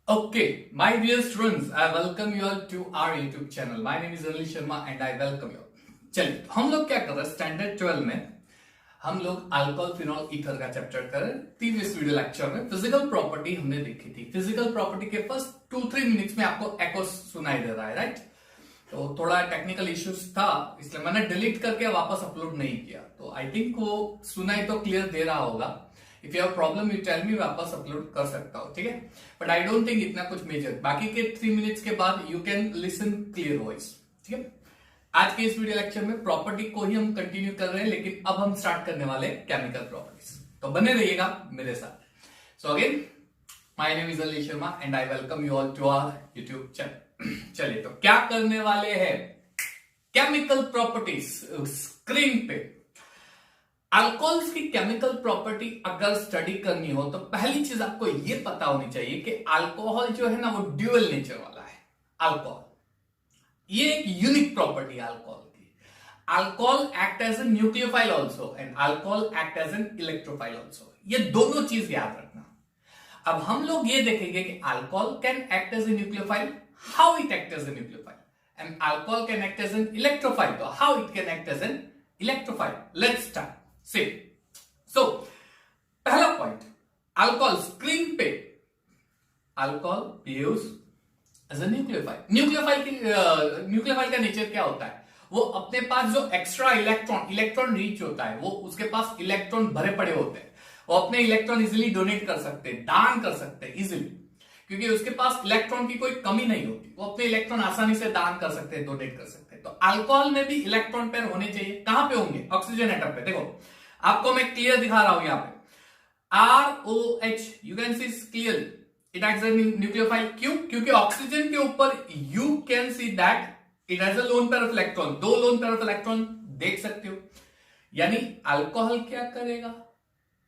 Okay, my dear students, I welcome you all to our YouTube channel. My name is Anil Sharma and I welcome you all. चलिए हम लोग क्या कर रहे हैं standard 12 में हम लोग अल्कोहल फिनॉल ईथर का चैप्टर कर रहे हैं। प्रीवियस वीडियो लेक्चर में फिजिकल प्रॉपर्टी हमने देखी थी। फिजिकल प्रॉपर्टी के फर्स्ट 2-3 मिनट्स में आपको एको सुनाई दे रहा है, राइट? तो थोड़ा टेक्निकल इश्यूज था इसलिए मैंने डिलीट करके वापस अपलोड नहीं किया। तो आई थिंक वो सुनाई तो क्लियर दे रहा होगा। If you have problem you tell me, वापस अपलोड कर सकता हूं, ठीक है? बट आई डोंट थिंक इतना कुछ मेजर। बाकी के 3 मिनट्स के बाद you can listen clear voice, ठीक है? आज के इस वीडियो लेक्चर में प्रॉपर्टी को ही हम कंटिन्यू कर रहे हैं, लेकिन अब हम स्टार्ट करने वाले केमिकल प्रॉपर्टीज। तो बने रहिएगा मेरे साथ। So again my name is Ali Sharma and I welcome you all to our YouTube channel. चलिए तो क्या करने वाले हैं, केमिकल प्रॉपर्टीज। स्क्रीन पे अल्कोहल्स की केमिकल प्रॉपर्टी अगर स्टडी करनी हो तो पहली चीज आपको ये पता होनी चाहिए कि अल्कोहल जो है ना वो ड्यूअल नेचर वाला है। अल्कोहल ये एक यूनिक प्रॉपर्टी है अल्कोहल की। Alcohol act as a nucleophile also and alcohol act as an electrophile also. ये दोनों चीज याद रखना। अब हम लोग ये देखेंगे कि alcohol can act as a nucleophile, how it act as a nucleophile, and alcohol can act as an electrophile, तो how it can act as an electrophile. Let's start. So पहला पॉइंट, अल्कोहल स्क्रीन पे alcohol behaves as a nucleophile. Nucleophile का nature क्या होता है? वो अपने पास जो एक्स्ट्रा इलेक्ट्रॉन रीच होता है, वो उसके पास इलेक्ट्रॉन भरे पड़े होते हैं। वो अपने इलेक्ट्रॉन इजिली डोनेट कर सकते हैं, दान कर सकते हैं इजिली, क्योंकि उसके पास इलेक्ट्रॉन की कोई कमी नहीं होती। वो अपने इलेक्ट्रॉन आसानी से दान कर सकते हैं, डोनेट कर सकते हैं। तो अल्कोहल में भी इलेक्ट्रॉन पेयर होने चाहिए। कहां पे होंगे? ऑक्सीजन एटम पे। देखो आपको मैं क्लियर दिखा रहा हूं यहां पे ROH, you can see clear it acts as nucleophile. क्यों? क्योंकि ऑक्सीजन के ऊपर you can see that it has a lone pair of electron, 2 lone pair of electron देख सकते हो। यानी अल्कोहल क्या करेगा?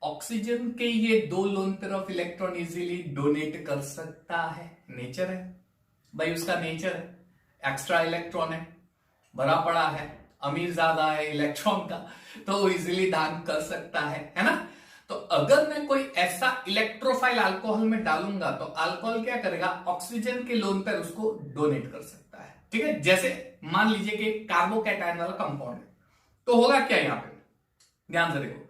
ऑक्सीजन के ये 2 lone pair of electron easily donate कर सकता है। नेचर है भाई, उसका नेचर है। एक्स्ट्रा इलेक्ट्रॉन है, भरा पड़ा है, अमीर ज्यादा है इलेक्ट्रॉन का, तो वो इजीली दान कर सकता है ना? तो अगर मैं कोई ऐसा इलेक्ट्रोफाइल अल्कोहल में डालूंगा तो अल्कोहल क्या करेगा? ऑक्सीजन के लोन पर उसको डोनेट कर सकता है, ठीक है? जैसे मान लीजिए कि कार्बोकैटायन वाला कंपाउंड है, तो होगा क्या यहां पे? ध्यान से देखो,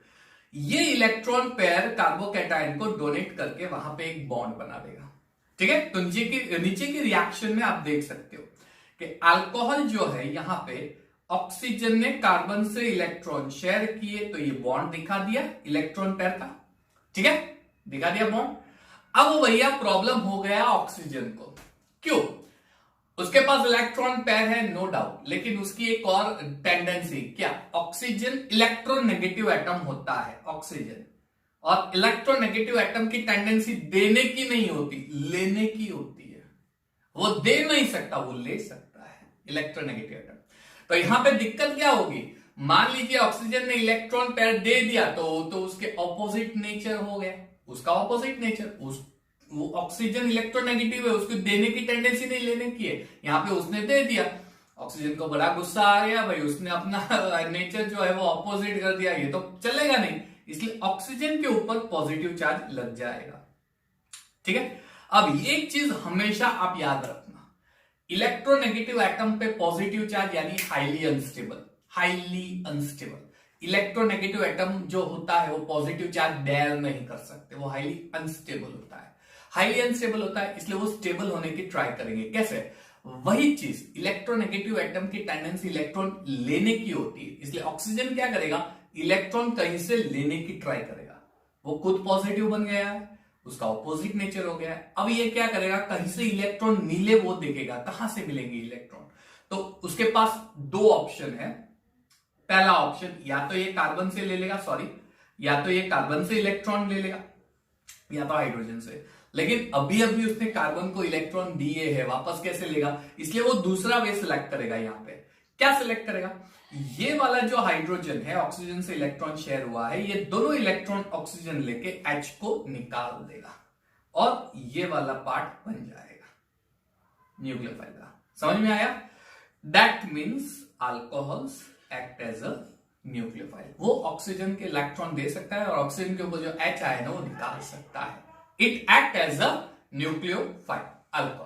ये इलेक्ट्रॉन पेयर कार्बोकैटायन को डोनेट करके वहां पे एक बॉन्ड बना देगा, ठीक है? तो नीचे की रिएक्शन में आप देख सकते हो कि अल्कोहल जो है यहां पे ऑक्सीजन ने कार्बन से इलेक्ट्रॉन शेयर किए, तो ये बॉन्ड दिखा दिया इलेक्ट्रॉन पेयर का, ठीक है? दिखा दिया बॉन्ड। अब भैया प्रॉब्लम हो गया ऑक्सीजन को। क्यों? उसके पास इलेक्ट्रॉन पेयर है, नो डाउट, लेकिन उसकी एक और टेंडेंसी क्या? ऑक्सीजन इलेक्ट्रोनेगेटिव एटम होता है ऑक्सीजन, और इलेक्ट्रोनेगेटिव एटम की टेंडेंसी देने की नहीं होती, लेने की होती है। वो दे नहीं सकता, वो ले सकता है इलेक्ट्रोनेगेटिव एटम। तो यहां पे दिक्कत क्या होगी? मान लीजिए ऑक्सीजन ने इलेक्ट्रॉन पेयर दे दिया तो उसके ऑपोजिट नेचर हो गया, उसका ऑपोजिट नेचर। वो ऑक्सीजन इलेक्ट्रोनेगेटिव है, उसको देने की टेंडेंसी नहीं, लेने की है। यहां पे उसने दे दिया, ऑक्सीजन को बड़ा गुस्सा आ गया भाई, उसने अपना नेचर जो है वो ऑपोजिट कर दिया, ये तो चलेगा नहीं, इसलिए ऑक्सीजन के ऊपर पॉजिटिव चार्ज लग जाएगा, ठीक है? अब एक चीज हमेशा आप याद रखना, इलेक्ट्रोनेगेटिव एटम पे पॉजिटिव चार्ज यानी हाईली अनस्टेबल। इलेक्ट्रोनेगेटिव एटम जो होता है वो पॉजिटिव चार्ज बेयर नहीं कर सकते, वो हाईली अनस्टेबल होता है। इसलिए वो स्टेबल होने की ट्राई करेंगे। कैसे? वही चीज, इलेक्ट्रोनेगेटिव एटम की टेंडेंसी इलेक्ट्रॉन लेने की होती है, इसलिए ऑक्सीजन क्या करेगा? इलेक्ट्रॉन कहीं से लेने की ट्राई करेगा। वो खुद पॉजिटिव बन गया है, उसका ऑपोजिट नेचर हो गया है। अब ये क्या करेगा? कहीं से इलेक्ट्रॉन मिले वो देखेगा, कहां से मिलेंगे इलेक्ट्रॉन। तो उसके पास 2 ऑप्शन है। पहला ऑप्शन, या तो ये कार्बन से ले लेगा, या तो ये कार्बन से इलेक्ट्रॉन ले लेगा, या तो हाइड्रोजन से। लेकिन अभी उसने कार्बन को इलेक्ट्रॉन दिए है, वापस कैसे लेगा? इसलिए वो दूसरा वे सिलेक्ट करेगा। यहां पे क्या सिलेक्ट करेगा? ये वाला जो हाइड्रोजन है, ऑक्सीजन से इलेक्ट्रॉन शेयर हुआ है, ये दोनों इलेक्ट्रॉन ऑक्सीजन लेके H को निकाल देगा और ये वाला पार्ट बन जाएगा न्यूक्लियोफाइल का। समझ में आया? That means alcohols act as a nucleophile. वो ऑक्सीजन के इलेक्ट्रॉन दे सकता है और ऑक्सीजन के ऊपर जो H आए ना वो निकाल सकता है। It act as a nucleophile alcohol.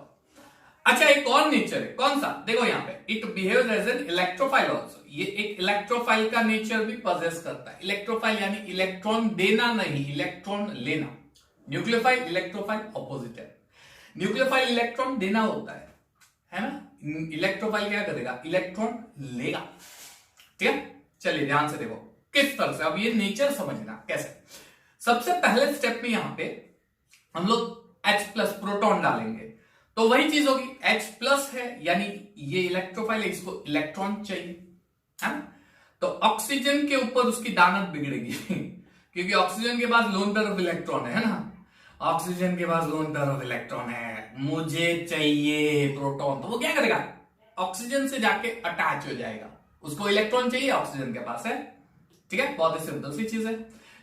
अच्छा, एक और नेचर है, कौन सा? देखो यहाँ पे, it behaves as an electrophile also. ये एक इलेक्ट्रोफाइल का नेचर भी पजेस करता है। इलेक्ट्रोफाइल यानी इलेक्ट्रॉन देना नहीं, इलेक्ट्रॉन लेना। न्यूक्लियोफाइल इलेक्ट्रोफाइल ऑपोजिट है। न्यूक्लियोफाइल इलेक्ट्रॉन देना होता है ना? इलेक्ट्रोफाइल क्या करेगा? इलेक्ट्रॉन लेगा। ठीक है, चलिए ध्यान से देखो किस तरह से। अब ये नेचर समझना कैसे। सबसे पहले स्टेप में यहां पे हम लोग H प्लस प्रोटॉन डालेंगे, तो वही चीज होगी। H प्लस है यानी ये इलेक्ट्रोफाइल है, इसको इलेक्ट्रॉन चाहिए, है ना? तो ऑक्सीजन के ऊपर उसकी दानत बिगड़ेगी क्योंकि ऑक्सीजन के पास लोन पेयर ऑफ इलेक्ट्रॉन है ना? ऑक्सीजन के पास लोन पेयर ऑफ इलेक्ट्रॉन है, मुझे चाहिए प्रोटॉन। तो वो क्या करेगा? ऑक्सीजन से जाके अटैच हो जाएगा, उसको इलेक्ट्रॉन चाहिए, ऑक्सीजन के पास है। ठीक है, बहुत ही सिंपल सी चीज है।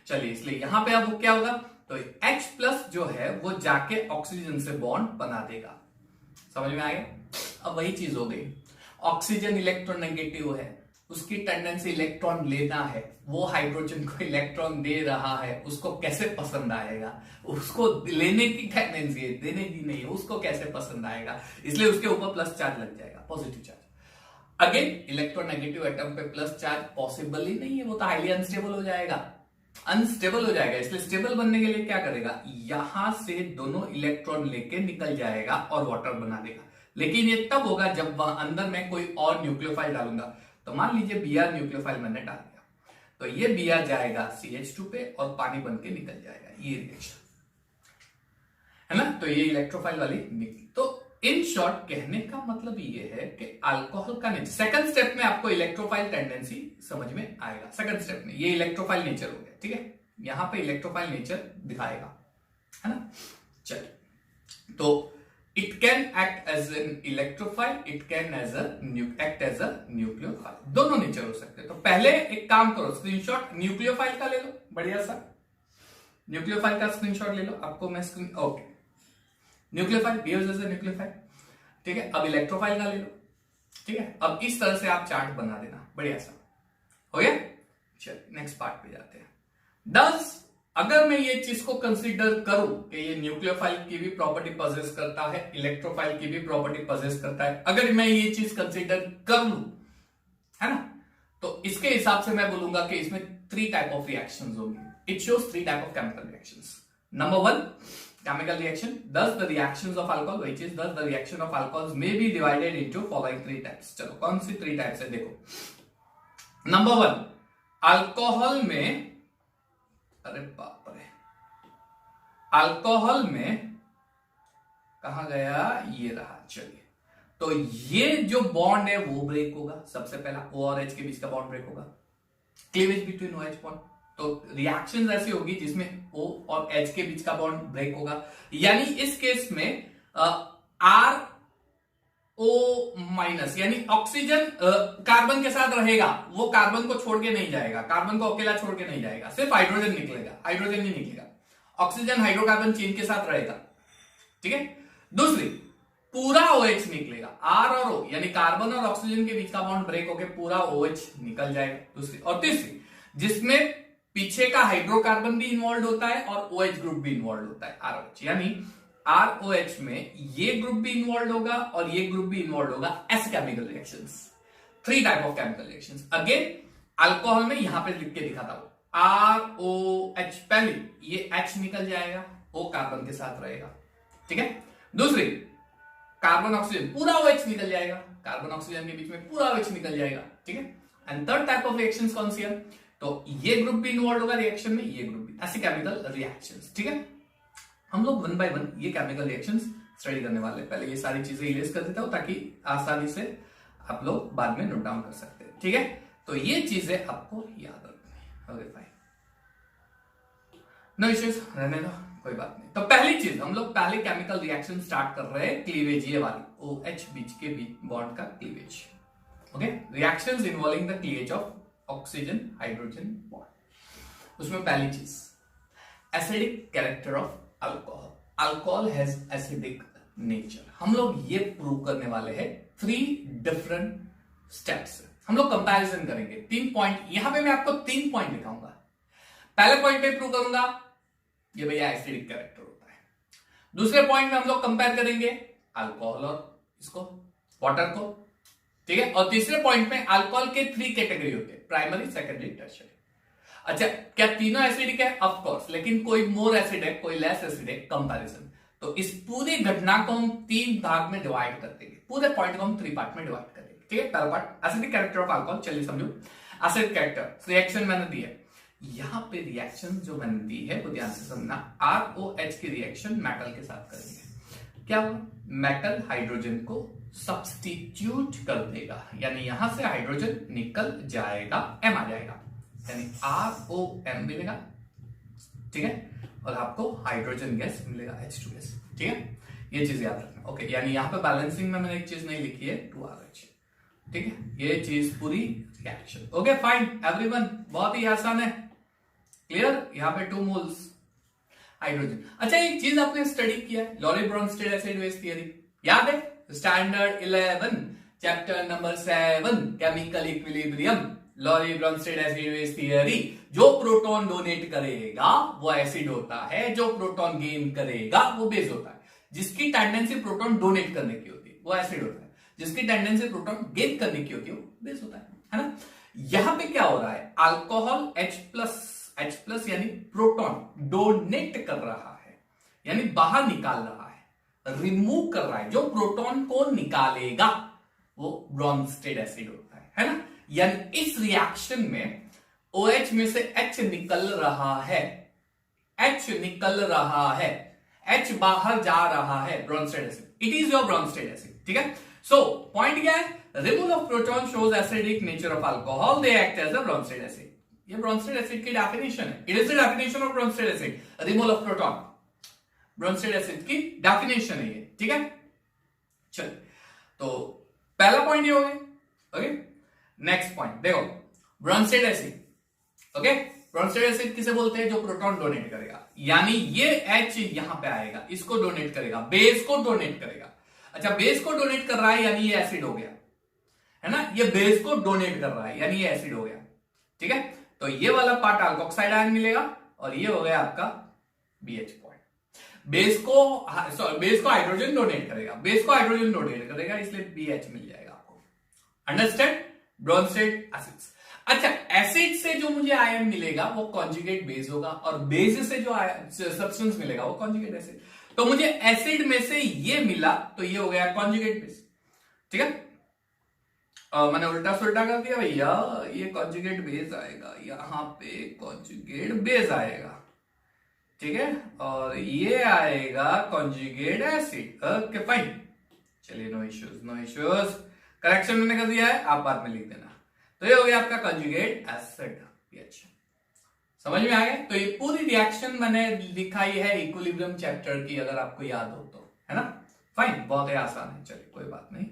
चलिए, इसलिए यहां पे अब क्या होगा? तो H प्लस जो है वो जाके ऑक्सीजन से बॉन्ड बना देगा। समझ में आ गया? अब वही चीज हो गई। ऑक्सीजन इलेक्ट्रोनेगेटिव है, उसकी टेंडेंसी इलेक्ट्रॉन लेना है। वो हाइड्रोजन को इलेक्ट्रॉन दे रहा है, उसको कैसे पसंद आएगा? उसको लेने की टेंडेंसी है, देने की नहीं है। उसको कैसे पसंद आएगा? इसलिए उसके ऊपर प्लस चार्ज लग जाएगा, positive charge. Again, electronegative atom पे प्लस चार्ज पॉसिबल ही नहीं है, वो तो हाईली अनस्टेबल हो जाएगा, अनस्टेबल हो जाएगा। इसलिए स्टेबल बनने के लिए क्या करेगा? यहां से दोनों इलेक्ट्रॉन लेके निकल जाएगा और वाटर बना देगा। लेकिन ये तब होगा जब वहां अंदर में कोई और न्यूक्लियोफाइल डालूंगा। तो मान लीजिए Br न्यूक्लियोफाइल मैंने डाल दिया, तो ये Br जाएगा CH2 पे और पानी बन के निकल जाएगा। ये रिएक्शन है ना? तो ये इलेक्ट्रोफाइल वाली निकली। तो इन शॉर्ट कहने का मतलब ये है कि अल्कोहल का नेचर, सेकंड स्टेप में आपको इलेक्ट्रोफाइल टेंडेंसी समझ में आएगा। सेकंड स्टेप में ये इलेक्ट्रोफाइल नेचर हो गया। ठीक है, यहां पे इलेक्ट्रोफाइल नेचर दिखाएगा, है ना? चलिए, तो it can act as an electrophile, it can act as a nucleophile. दोनों नेचर हो सकते हैं। तो पहले एक काम करो, स्क्रीनशॉट न्यूक्लियोफाइल का ले लो, बढ़िया सा न्यूक्लियोफाइल का स्क्रीनशॉट ले लो। आपको मैं screen, okay, nucleophile behaves as a nucleophile. ठीक है, अब इलेक्ट्रोफाइल का ले लो। ठीक है, अब इस तरह से आप चार्ट बना देना, बढ़िया सा हो गया। चलिए नेक्स्ट पार्ट पे जाते हैं। डज, अगर मैं ये चीज को कंसीडर करूं कि ये न्यूक्लियोफाइल की भी प्रॉपर्टी पजेस करता है, इलेक्ट्रोफाइल की भी प्रॉपर्टी पजेस करता है, अगर मैं ये चीज कंसीडर कर लूं, है ना, तो इसके हिसाब से मैं बोलूंगा कि इसमें 3 टाइप ऑफ रिएक्शंस होंगी। It shows 3 type of chemical reactions. Number 1, chemical reaction. Thus the reactions of alcohol, which is thus the reaction of alcohols may be divided into following 3 types. चलो कौन सी 3 टाइप्स है देखो। Number 1, alcohol में, अरे बाप रे, alcohol में कहा गया? ये रहा। चलिए, तो ये जो बॉन्ड है वो ब्रेक होगा। सबसे पहला O और H के बीच का बॉन्ड ब्रेक होगा, क्लीवेज बिटवीन OH बॉन्ड। तो रिएक्शन ऐसी होगी जिसमें O और H के बीच का बॉन्ड ब्रेक होगा। यानी इस केस में RO- यानी ऑक्सीजन कार्बन के साथ रहेगा, वो कार्बन को छोड़ के नहीं जाएगा, कार्बन को अकेला छोड़ के नहीं जाएगा, सिर्फ हाइड्रोजन निकलेगा, हाइड्रोजन नहीं निकलेगा। ऑक्सीजन हाइड्रोकार्बन चेन के साथ रहेगा। ठीक है, दूसरी, पूरा OH निकलेगा। R और O यानी कार्बन और ऑक्सीजन के बीच का बॉन्ड ब्रेक होकर पूरा OH निकल जाएगा, दूसरी। और तीसरी, जिसमें पीछे का हाइड्रोकार्बन भी इन्वॉल्व होता है और OH ग्रुप भी इन्वॉल्व होता है, ROH। यानी ROH में ये ग्रुप भी इन्वॉल्व होगा और ये ग्रुप भी इन्वॉल्व होगा। ऐसे chemical reactions, 3 type of chemical reactions. Again alcohol में यहां पे लिख के दिखाता हूं, ROH, पहले ये H निकल जाएगा, O कार्बन के साथ रहेगा। ठीक है, दूसरी, कार्बन ऑक्सीजन, पूरा OH निकल जाएगा, कार्बन ऑक्सीजन के बीच में पूरा OH निकल जाएगा। ठीक है, and third type of reactions कौन सी है? तो ये ग्रुप भी इन्वॉल्व होगा रिएक्शन में, ये ग्रुप भी, ऐसे केमिकल रिएक्शंस। ठीक है, हम लोग 1 बाय 1 ये केमिकल रिएक्शंस स्टडी करने वाले। पहले ये सारी चीजें इरेज कर देता हूं ताकि आसानी से आप लोग बाद में नोट डाउन कर सकते हैं। ठीक है, तो ये चीजें आपको याद रखनी। ओके फाइन, नो इश्यूज, रहने दो, कोई बात नहीं। तो पहली चीज, हम लोग पहले केमिकल रिएक्शन स्टार्ट कर रहे हैं, क्लीवेज, ये वाली OH बीच के बीच बॉन्ड का cleavage. Okay, reactions involving the cleavage of oxygen hydrogen bond. उसमें पहली चीज, acidic character of alcohol. Alcohol has acidic nature. हम लोग ये प्रूव करने वाले हैं 3 डिफरेंट स्टेप्स। हम लोग कंपैरिजन करेंगे 3 पॉइंट। यहां पे मैं आपको 3 पॉइंट दिखाऊंगा। पहले पॉइंट पे प्रूव करूंगा ये भैया एसिडिक कैरेक्टर होता है। दूसरे पॉइंट में हम लोग कंपेयर करेंगे अल्कोहल और इसको, वाटर को, ठीक है। और तीसरे पॉइंट में अल्कोहल के 3 कैटेगरी होते हैं, प्राइमरी, सेकेंडरी, टर्शियरी। अच्छा, क्या तीनों एसिडिक है? ऑफ कोर्स, लेकिन कोई मोर एसिड है, कोई लेस एसिड है, कंपैरिजन। तो इस पूरी घटना को हम 3 भाग में डिवाइड कर देंगे, पूरे पॉइंट को हम 3 पार्ट में डिवाइड कर देंगे, ठीक है। पहला part acidic character of alcohol, चलिए समझो। एसिड कैरेक्टर, रिएक्शन मैंने दी है, यहां पे रिएक्शन जो मैंने दी है वो ध्यान से समझना। ROH की रिएक्शन मेटल के साथ करेंगे। क्या होगा? मेटल हाइड्रोजन को सब्स्टिट्यूट कर देगा, यानी यहां से हाइड्रोजन निकल जाएगा, M आ जाएगा, यानी ROM मिलेगा, ठीक है। और आपको हाइड्रोजन गैस मिलेगा, H2S, ठीक है। ये चीज याद रखना, ओके। यानी यहां पे बैलेंसिंग में मैंने एक चीज नहीं लिखी है, 2RH, ठीक है। ये चीज पूरी रिएक्शन, ओके फाइन एवरीवन, बहुत ही आसान है, क्लियर। यहां पे 2 मोल्स हाइड्रोजन। अच्छा, एक चीज आपने स्टडी किया है, Lowry Bronsted acid base theory, याद है? Standard 11 chapter number 7 chemical equilibrium, Lowry Bronsted acid base theory. जो प्रोटॉन डोनेट करेगा वो एसिड होता है, जो प्रोटॉन गेन करेगा वो बेस होता है। जिसकी टेंडेंसी प्रोटॉन डोनेट करने की होती है वो एसिड होता है, जिसकी टेंडेंसी प्रोटॉन गेन करने की होती है वो बेस होता है ना। यहां पे क्या हो रहा है? अल्कोहल H प्लस यानी प्रोटॉन डोनेट कर रहा है, यानी बाहर निकाल रहा है, रिमूव कर रहा है। जो प्रोटॉन को निकालेगा वो ब्रोंस्टेड एसिड होता है ना। यानी इस रिएक्शन में OH में से H निकल रहा है, H निकल रहा है, H बाहर जा रहा है, Bronsted acid, it is your Bronsted acid, ठीक है। सो पॉइंट क्या है? Removal of proton shows acidic nature of alcohol, they act as a Bronsted acid. ये ब्रोंस्टेड एसिड की डेफिनेशन है, it is the definition of Bronsted acid, removal of proton, Bronsted acid की definition है ये, ठीक है। चलिए, तो पहला पॉइंट ये हो गया, ओके। नेक्स्ट पॉइंट देखो, Bronsted acid, okay. Bronsted acid किसे बोलते हैं? जो प्रोटॉन डोनेट करेगा, यानी ये H यहां पे आएगा, इसको डोनेट करेगा, बेस को डोनेट करेगा। अच्छा, बेस को डोनेट कर रहा है यानी ये एसिड हो गया, है ना। ये बेस को डोनेट कर रहा है यानी ये एसिड हो गया, ठीक है। तो ये वाला पार्ट अल्कोक्साइड आयन मिलेगा और ये हो गया आपका BH पॉइंट। बेस को हाइड्रोजन डोनेट करेगा, बेस को हाइड्रोजन डोनेट करेगा, इसलिए BH मिल जाएगा आपको। अंडरस्टैंड? Bronsted acids. अच्छा, एसिड से जो मुझे आयन मिलेगा वो कॉन्जुगेट बेस होगा, और बेस से जो सब्सटेंस मिलेगा वो कॉन्जुगेट एसिड। तो मुझे एसिड में से ये मिला तो ये हो गया कॉन्जुगेट बेस, ठीक है। मैंने उल्टा सुल्टा कर दिया भैया, ये कॉन्जुगेट बेस आएगा, यहां पे कॉन्जुगेट बेस आएगा, ठीक है, और ये आएगा कॉन्जुगेट एसिड, ओके फाइन। चलिए, no issues, no issues, correction मैंने कर दिया है, आप बाद में लिख देना। तो ये हो गया आपका कॉन्जुगेट एसिड, PH। समझ में आ गया? तो ये पूरी रिएक्शन मैंने लिखाई है इक्विलिब्रियम चैप्टर की, अगर आपको याद हो तो, है ना। फाइन, बहुत ही आसान है, चलिए कोई बात नहीं।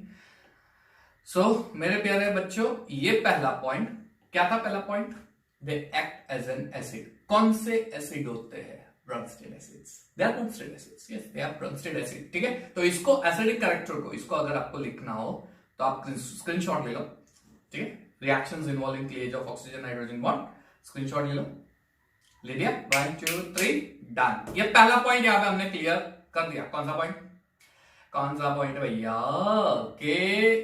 मेरे प्यारे बच्चों, ये पहला पॉइंट क्या था? पहला point, they act as an acid. कौन से एसिड होते हैं? Bronsted acids, they are Bronsted acids, yes they are Bronsted acid, ठीक है। तो इसको एसिडिक कैरेक्टर को, इसको अगर आपको लिखना हो तो आप स्क्रीनशॉट ले लो, ठीक है। Reactions involving cleavage of oxygen hydrogen bond, screenshot ले लो, ले लिया, 1 2 3 डन। ये पहला पॉइंट यहां पे हमने क्लियर कर दिया। कौन सा पॉइंट? कौन सा पॉइंट भैया? के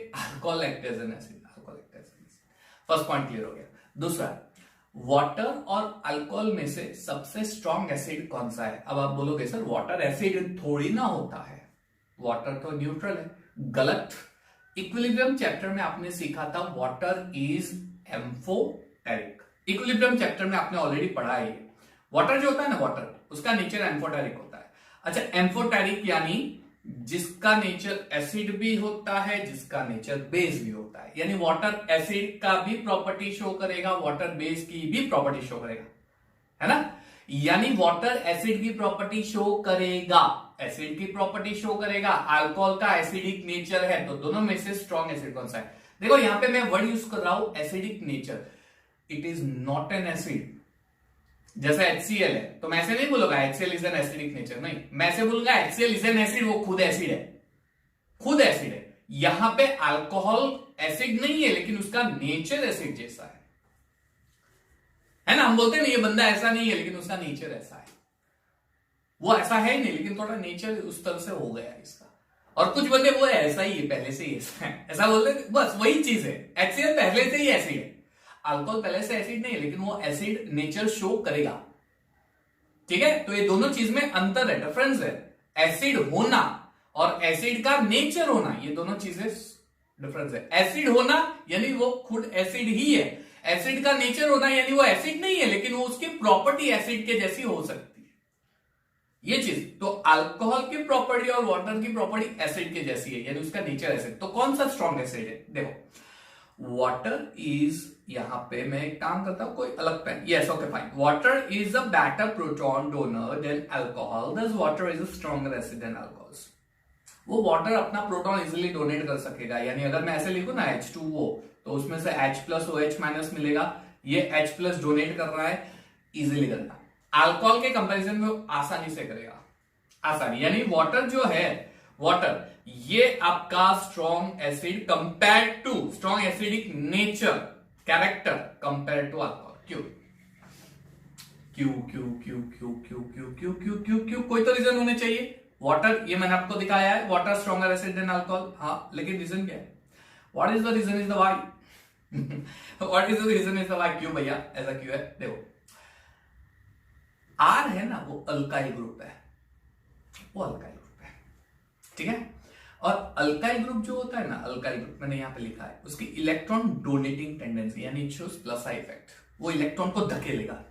alcohol act as an acid, alcohol act as an acid. First point clear हो गया। दूसरा, वाटर और अल्कोहल में से सबसे स्ट्रॉन्ग एसिड कौन सा है? अब आप बोलोगे सर वाटर एसिड थोड़ी ना होता है, वाटर तो न्यूट्रल है। गलत। इक्विलिब्रियम चैप्टर में आपने सीखा था water is amphoteric. Equilibrium chapter में आपने ऑलरेडी पढ़ा है। वाटर जो होता है ना, वाटर, उसका नेचर एम्फोटेरिक होता है। अच्छा, एम्फोटेरिक यानी जिसका नेचर एसिड भी होता है, जिसका नेचर बेस भी होता है। यानी वाटर एसिड का भी प्रॉपर्टी शो करेगा, वाटर बेस की भी प्रॉपर्टी शो करेगा, है ना। यानी वाटर एसिड की प्रॉपर्टी शो करेगा, एसिड की प्रॉपर्टी शो करेगा। अल्कोहल का एसिडिक नेचर है, तो दोनों में से स्ट्रॉन्ग एसिड कौन सा है? देखो यहां पे मैं वर्ड यूज कर रहा हूं acidic nature, it is not an acid. जैसे HCl है तो मैं ऐसे नहीं बोलूंगा HCl is an acidic nature, नहीं, मैं ऐसे बोलूंगा HCl इज एन एसिड, वो खुद एसिड है, खुद एसिड है। यहां पे अल्कोहल एसिड नहीं है, लेकिन उसका नेचर एसिड जैसा है ना। हम बोलते हैं ना ये बंदा ऐसा नहीं है, लेकिन उसका नेचर ऐसा है। वो ऐसा है ही नहीं, लेकिन थोड़ा नेचर उस तरह से हो गया है इसका। और कुछ बंदे वो ऐसा ही है, पहले से ही ऐसा है, ऐसा बोलते बस वही चीज है। HCl पहले से ही एसिड है, अल्कोहल पहले से एसिड नहीं है, लेकिन वो एसिड नेचर शो करेगा। ठीक है, तो ये दोनों चीज में अंतर है, डिफरेंस है। एसिड होना और एसिड का नेचर होना, ये दोनों चीजें डिफरेंस है। एसिड होना यानी वो खुद एसिड ही है, एसिड का नेचर होना यानी वो एसिड नहीं है, लेकिन वो उसकी प्रॉपर्टी एसिड के जैसी हो सकती है, ये चीज। तो अल्कोहल की प्रॉपर्टी और वाटर की प्रॉपर्टी एसिड के जैसी है, यानी उसका नेचर एसिड। तो कौन सा स्ट्रॉन्ग एसिड है? देखो, वाटर इज, यहां पे मैं एक काम करता हूं, कोई अलग pen, yes okay fine. Water is a better proton donor than alcohol, thus water is a stronger acid than alcohol. वो वाटर अपना प्रोटॉन इजीली डोनेट कर सकेगा, यानी अगर मैं ऐसे लिखूं ना H2O, तो उसमें से H प्लस OH माइनस मिलेगा, ये H प्लस डोनेट कर रहा है, इजीली करेगा। अल्कोहल के कंपैरिजन में आसानी से करेगा, आसानी, यानी वाटर जो है, वाटर ये आपका strong acid compare to, strong acidic nature, character compare to alcohol. क्यों क्यों क्यों क्यों क्यों क्यों क्यों क्यों क्यों क्यों क्यों कोई तो रीजन होने चाहिए। वाटर, ये मैंने आपको दिखाया है, water stronger acid than alcohol, हाँ, लेकिन रीजन क्या है? What is the reason is the why? What is the reason is the why? क्यों भैया ऐसा क्यों है? देखो, R है ना, वो अल्काइल ग्रुप है, वो अल्काइल ग्रुप है, ठीक है। और अल्काइल ग्रुप जो होता है ना, अल्काइल ग्रुप मैंने यहां पे लिखा है, उसकी इलेक्ट्रॉन डोनेटिंग टेंडेंसी, यानी it shows plus I effect, वो इलेक्ट्रॉन को धकेलेगा।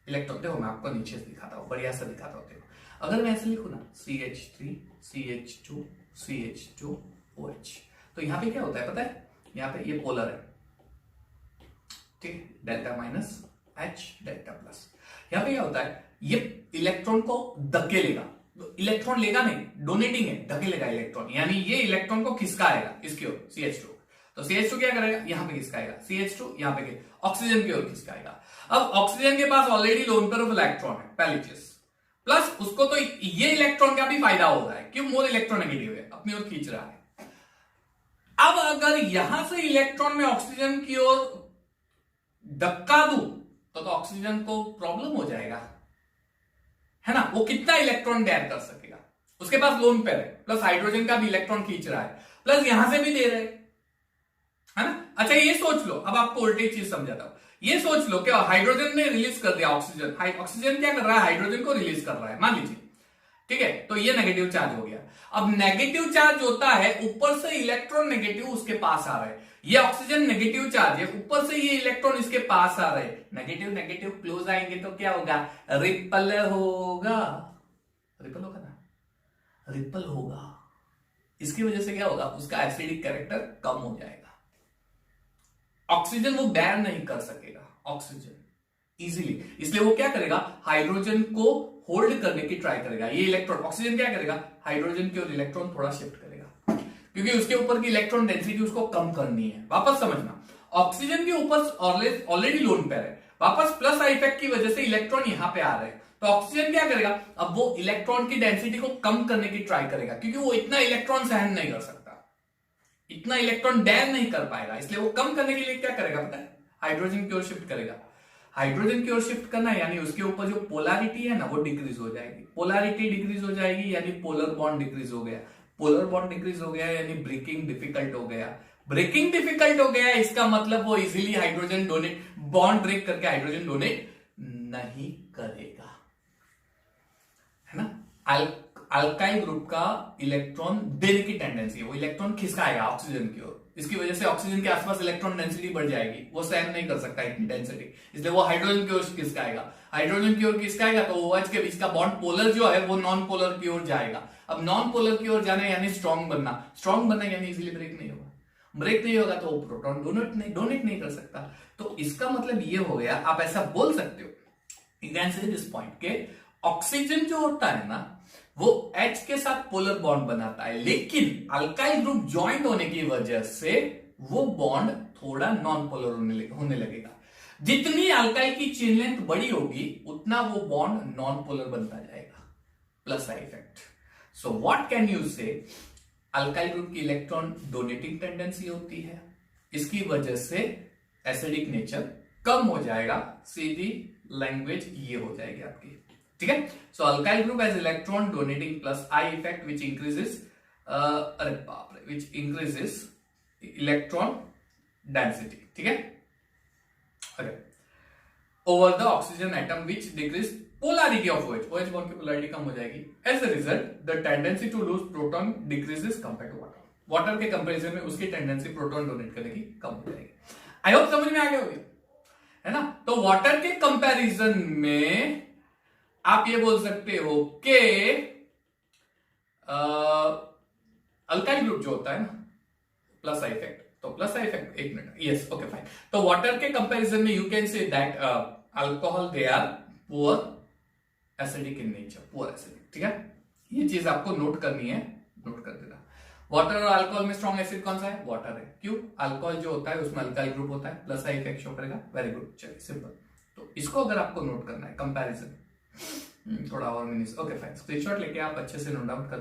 इलेक्ट्रॉन देखो, मैं आपको नीचे से दिखाता हूं, बढ़िया से दिखाता हूं। देखो, अगर मैं ऐसे लिखूं ना, CH3 CH2 CH2 OH, तो यहां पे क्या होता है पता है? यहां पे ये पोलर है, ठीक, delta minus H delta plus. यहां पे क्या होता है? ये इलेक्ट्रॉन को धकेलेगा, तो इलेक्ट्रॉन लेगा नहीं, डोनेटिंग है, धकेलेगा इलेक्ट्रॉन, यानी ये इलेक्ट्रॉन को खिसकाएगा इसकी ओर, CH2। तो CH2 क्या करेगा? यहां पे खिसकाएगा, CH2 यहां पे ऑक्सीजन की ओर खिसकाएगा। अब ऑक्सीजन के पास already lone pair of electron है, पहली चीज, प्लस उसको तो ये इलेक्ट्रॉन का भी फायदा हो रहा है, क्यों? मोर इलेक्ट्रोनेगेटिव है, अपनी ओर खींच रहा है। अब अगर यहां से इलेक्ट्रॉन में ऑक्सीजन की ओर धक्का दूं, तो ऑक्सीजन को प्रॉब्लम हो जाएगा, है ना। वो कितना इलेक्ट्रॉन बेयर कर सकेगा? उसके पास लोन पेयर है, प्लस हाइड्रोजन का भी इलेक्ट्रॉन खींच रहा है, प्लस यहां से भी दे रहे हैं, है ना। अच्छा, ये सोच लो, अब आपको उल्टी चीज समझाता हूं। ये सोच लो कि हाइड्रोजन ने रिलीज कर दिया ऑक्सीजन, ऑक्सीजन क्या कर रहा है? हाइड्रोजन को रिलीज कर रहा है, मान लीजिए, ठीक है। तो ये नेगेटिव चार्ज हो गया। अब नेगेटिव चार्ज होता है, ऊपर से इलेक्ट्रॉन नेगेटिव उसके पास आ रहा है, ये ऑक्सीजन नेगेटिव चार्ज है, ऊपर से ये इलेक्ट्रॉन इसके पास आ रहे हैं, नेगेटिव नेगेटिव क्लोज आएंगे तो क्या होगा? रिपल होगा, रिपल होगा ना, रिपल होगा। इसकी वजह से क्या होगा? उसका एसिडिक कैरेक्टर कम हो जाएगा। ऑक्सीजन वो बैर नहीं कर सकेगा, ऑक्सीजन इजीली, इसलिए वो क्या करेगा? हाइड्रोजन को होल्ड करने की ट्राई करेगा। ये इलेक्ट्रॉन, ऑक्सीजन क्या करेगा? हाइड्रोजन की ओर इलेक्ट्रॉन थोड़ा शिफ्ट करेगा, क्योंकि उसके ऊपर की इलेक्ट्रॉन डेंसिटी उसको कम करनी है। वापस समझना, ऑक्सीजन के ऊपर ऑलरेडी लोन पेयर है, वापस प्लस आई इफेक्ट की वजह से इलेक्ट्रॉन यहां पे आ रहे हैं, तो ऑक्सीजन क्या करेगा? अब वो इलेक्ट्रॉन की डेंसिटी को कम करने की ट्राई करेगा, क्योंकि वो इतना इलेक्ट्रॉन सहन नहीं कर सकता, इतना इलेक्ट्रॉन डैम नहीं कर पाएगा, इसलिए वो कम करने के लिए क्या करेगा पता है? हाइड्रोजन की ओर शिफ्ट करेगा। हाइड्रोजन की ओर शिफ्ट करना यानी उसके ऊपर जो पोलैरिटी है ना, वो डिक्रीज हो जाएगी। पोलैरिटी डिक्रीज हो जाएगी यानी पोलर बॉन्ड डिक्रीज हो गया, पोलर बॉन्ड डिक्रीज हो गया यानी ब्रेकिंग डिफिकल्ट हो गया। ब्रेकिंग डिफिकल्ट हो गया, इसका मतलब वो easily hydrogen donate, bond break करके हाइड्रोजन डोनेट नहीं करेगा, है ना। अल्काइल ग्रुप का इलेक्ट्रॉन देने की टेंडेंसी है, वो इलेक्ट्रॉन खिसकाएगा ऑक्सीजन की ओर, इसकी वजह से ऑक्सीजन के आसपास इलेक्ट्रॉन डेंसिटी बढ़ जाएगी, वो सहन नहीं कर सकता इतनी डेंसिटी, इसलिए वो हाइड्रोजन की ओर खिसकाएगा। हाइड्रोजन की ओर खिसकाएगा तो OH के बीच का बॉन्ड पोलर जो है वो नॉन पोलर की ओर जाएगा। अब नॉन पोलर की ओर जाना यानी स्ट्रॉन्ग बनना, स्ट्रॉन्ग बनना यानी इजीली ब्रेक नहीं होगा, ब्रेक नहीं होगा तो वो प्रोटॉन डोनेट नहीं कर सकता। तो इसका मतलब ये हो गया, आप ऐसा बोल सकते हो, यू कैन से दिस पॉइंट के ऑक्सीजन जो होता है ना, वो H के साथ पोलर बॉन्ड बनाता है, लेकिन अल्काइल ग्रुप ज्वाइंट होने की वजह से वो बॉन्ड थोड़ा नॉन पोलर होने लगेगा। जितनी अल्काइल की चेन लेंथ बड़ी होगी उतना वो बॉन्ड नॉन पोलर बनता जाएगा, plus I effect. So what can you से? अल्काइल ग्रुप की इलेक्ट्रॉन डोनेटिंग टेंडेंसी होती है, इसकी वजह से एसिडिक नेचर कम हो जाएगा, सीधी लैंग्वेज ये हो जाएगी आपकी। ठीक है। So alkyl group as electron donating plus I effect which increases अरे बाप रे, विच इंक्रीजेस इलेक्ट्रॉन डेंसिटी, ठीक है, okay, over the oxygen atom which decrease polarity of OH, OH bond की पोलैरिटी कम हो जाएगी। As a result the tendency to lose proton decreases compare to water, water के कंपैरिजन में उसकी tendency proton donate करने की कम हो जाएगी। आई होप समझ में आ गया होगी, है ना। तो वाटर के कंपैरिजन में आप ये बोल सकते हो कि अल्काइल ग्रुप जो होता है ना, प्लस आई इफेक्ट, तो प्लस आई इफेक्ट, एक मिनट, यस, ओके फाइन। तो वाटर के कंपैरिजन में you can say that alcohol they are poor acidic in nature, poor acidic, ठीक है। ये चीज आपको नोट करनी है, नोट कर देना। वाटर और अल्कोहल में स्ट्रॉन्ग एसिड कौन सा है? वाटर है। क्यों? अल्कोहल जो होता है उसमें अल्काइल ग्रुप होता है, प्लस आई इफेक्ट शो करेगा। वेरी गुड, चलिए सिंपल। तो इसको अगर आपको नोट करना है कंपैरिजन, थोड़ा और मिनट, ओके फाइन, स्क्रीनशॉट लेके आप अच्छे से नोट डाउन कर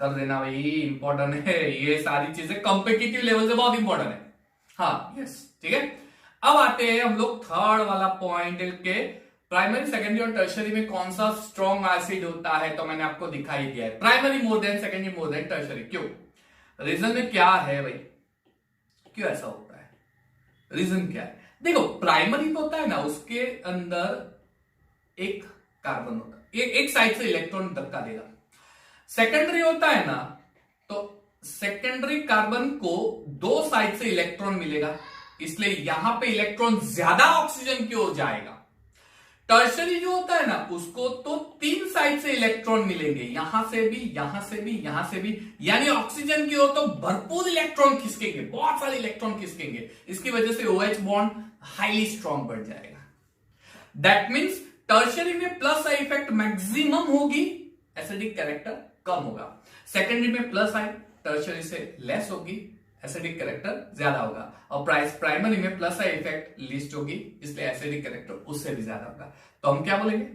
देना भाई, इंपॉर्टेंट है ये सारी चीजें, कॉम्पिटिटिव लेवल से बहुत इंपॉर्टेंट है। हाँ, यस, ठीक है। अब आते हैं हम लोग थर्ड वाला पॉइंट के, प्राइमरी, सेकेंडरी और टर्शरी में कौन सा स्ट्रॉन्ग एसिड होता है। तो मैंने आपको दिखाई दिया है, primary more than secondary more than tertiary. क्यों? रीजन में क्या है भाई, क्यों ऐसा होता है, रीजन क्या है? देखो, प्राइमरी तो होता है ना, उसके अंदर एक कार्बन होता है, एक साइड से इलेक्ट्रॉन धक्का देगा। सेकेंडरी होता है ना, तो सेकेंडरी कार्बन को दो साइड से इलेक्ट्रॉन मिलेगा, इसलिए यहां पे इलेक्ट्रॉन ज्यादा ऑक्सीजन की ओर जाएगा। टर्शरी जो होता है ना, उसको तो तीन साइड से इलेक्ट्रॉन मिलेंगे, यहां से भी, यहां से भी, यहां से भी, यानी ऑक्सीजन की ओर तो भरपूर इलेक्ट्रॉन खिसकेंगे, बहुत सारे इलेक्ट्रॉन खिसकेंगे। इसकी वजह से OH बॉन्ड हाईली स्ट्रॉन्ग बढ़ जाएगा। दैट मीन्स टर्शरी में प्लस आई इफेक्ट मैक्सिमम होगी, एसिडिक कैरेक्टर कम होगा। सेकेंडरी में प्लस आई, टर्शरी से लेस होगी, एसिडिक कैरेक्टर ज्यादा होगा। और प्राइमरी में प्लस आई इफेक्ट लिस्ट होगी, इसलिए एसिडिक कैरेक्टर उससे भी ज्यादा होगा। तो हम क्या बोलेंगे,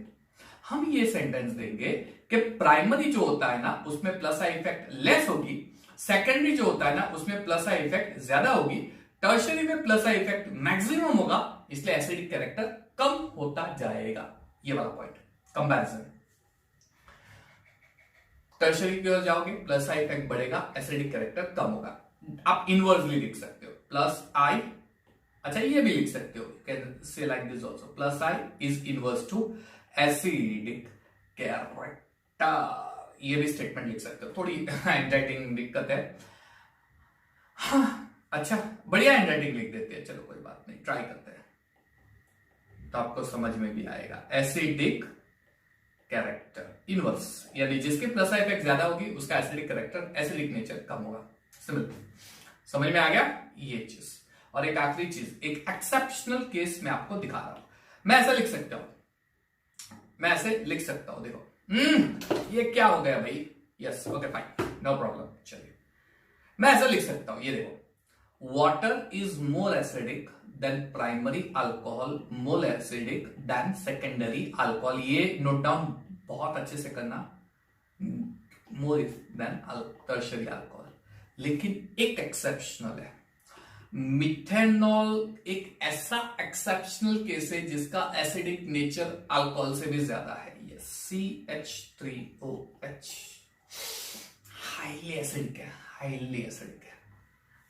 हम ये सेंटेंस देंगे कि प्राइमरी जो होता है ना, उसमें प्लस आई इफेक्ट लेस होगी, सेकेंडरी जो होता है ना, उसमें प्लस आई इफेक्ट ज्यादा होगी, टर्शरी में प्लस आई इफेक्ट मैक्सिमम होगा, इसलिए एसिडिक कैरेक्टर कम होता जाएगा। ये वाला पॉइंट कंपैरिजन। टर्शरी की ओर जाओगे, प्लस आई इफेक्ट बढ़ेगा, एसिडिक कैरेक्टर कम होगा। आप इनवर्सली लिख सकते हो, प्लस आई, अच्छा ये भी लिख सकते हो, can say like this also, plus I is inverse two acidic character. ये भी स्टेटमेंट लिख सकते हो, थोड़ी हैंडराइटिंग दिक्कत है। हाँ, अच्छा, बढ़िया हैंडराइटिंग लिख देते हैं, चलो कोई बात नहीं, ट्राई करते हैं तो आपको समझ में भी आएगा। एसिडिक कैरेक्टर इनवर्स, यानी जिसके प्लस आई इफेक्ट ज्यादा होगी उसका एसिडिक कैरेक्टर, एसिडिक नेचर कम होगा। सिंपल, समझ में आ गया ये चीज। और एक आखिरी चीज, एक एक्सेप्शनल केस मैं आपको दिखा रहा हूं। मैं ऐसा लिख सकता हूं, मैं ऐसे लिख सकता हूं, देखो ये क्या हो गया भाई, yes, okay fine, no problem. चलिए मैं ऐसा लिख सकता हूं, ये देखो, water is more acidic than primary alcohol, more acidic than secondary alcohol. ये नोट डाउन बहुत अच्छे से करना, मोर देन टर्शरी अल्कोहल। लेकिन एक एक्सेप्शनल है, मिथेनॉल एक ऐसा एक्सेप्शनल केस है जिसका एसिडिक नेचर अल्कोहल से भी ज्यादा है। ये CH3OH हाईली एसिडिक है, हाईली एसिडिक है,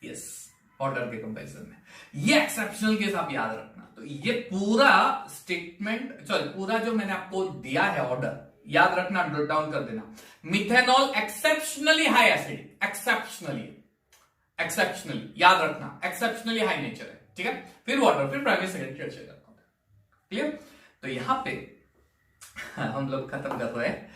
यस, ऑर्डर के कंपैरिजन में। ये एक्सेप्शनल केस आप याद रखना। तो ये पूरा स्टेटमेंट, सॉरी, पूरा जो मैंने आपको दिया है ऑर्डर, याद रखना, नोट डाउन कर देना। Methanol exceptionally high acidic, exceptionally याद रखना, एक्सेप्शनली हाई नेचर है, ठीक है। फिर वाटर, फिर प्राइमरी, सेकेंडरी, टर्शियरी, क्लियर। तो यहां पे हम लोग खत्म कर रहे हैं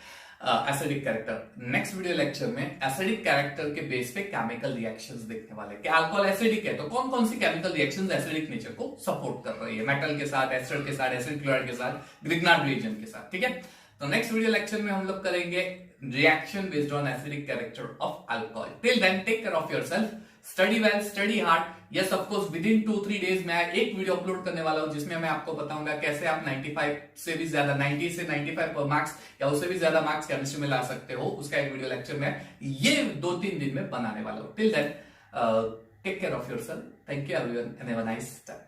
acidic character. Next video lecture में एसिडिक कैरेक्टर के बेस पे केमिकल रिएक्शंस देखने वाले कि अल्कोहल एसिडिक है तो कौन कौन सी केमिकल रिएक्शंस एसिडिक नेचर को सपोर्ट कर रही है, मेटल के साथ, एस्टर के साथ, एसिड क्लोराइड के साथ, ग्रिग्नार्ड रिएजेंट के साथ, ठीक है। तो नेक्स्ट वीडियो लेक्चर में हम लोग करेंगे reaction based on acidic character of alcohol. Till then take care of yourself, study well, study hard. Yes, of course within 2-3 days मैं एक वीडियो अपलोड करने वाला हूं जिसमें मैं आपको बताऊंगा कैसे आप 95 से भी ज्यादा, 90 से 95 पर मार्क्स या उससे भी ज्यादा मार्क्स केमिस्ट्री में ला सकते हो। उसका एक वीडियो लेक्चर में ये 2-3 दिन में बनाने वाला हूं। Till then take care of yourself, thank you everyone and have a nice time.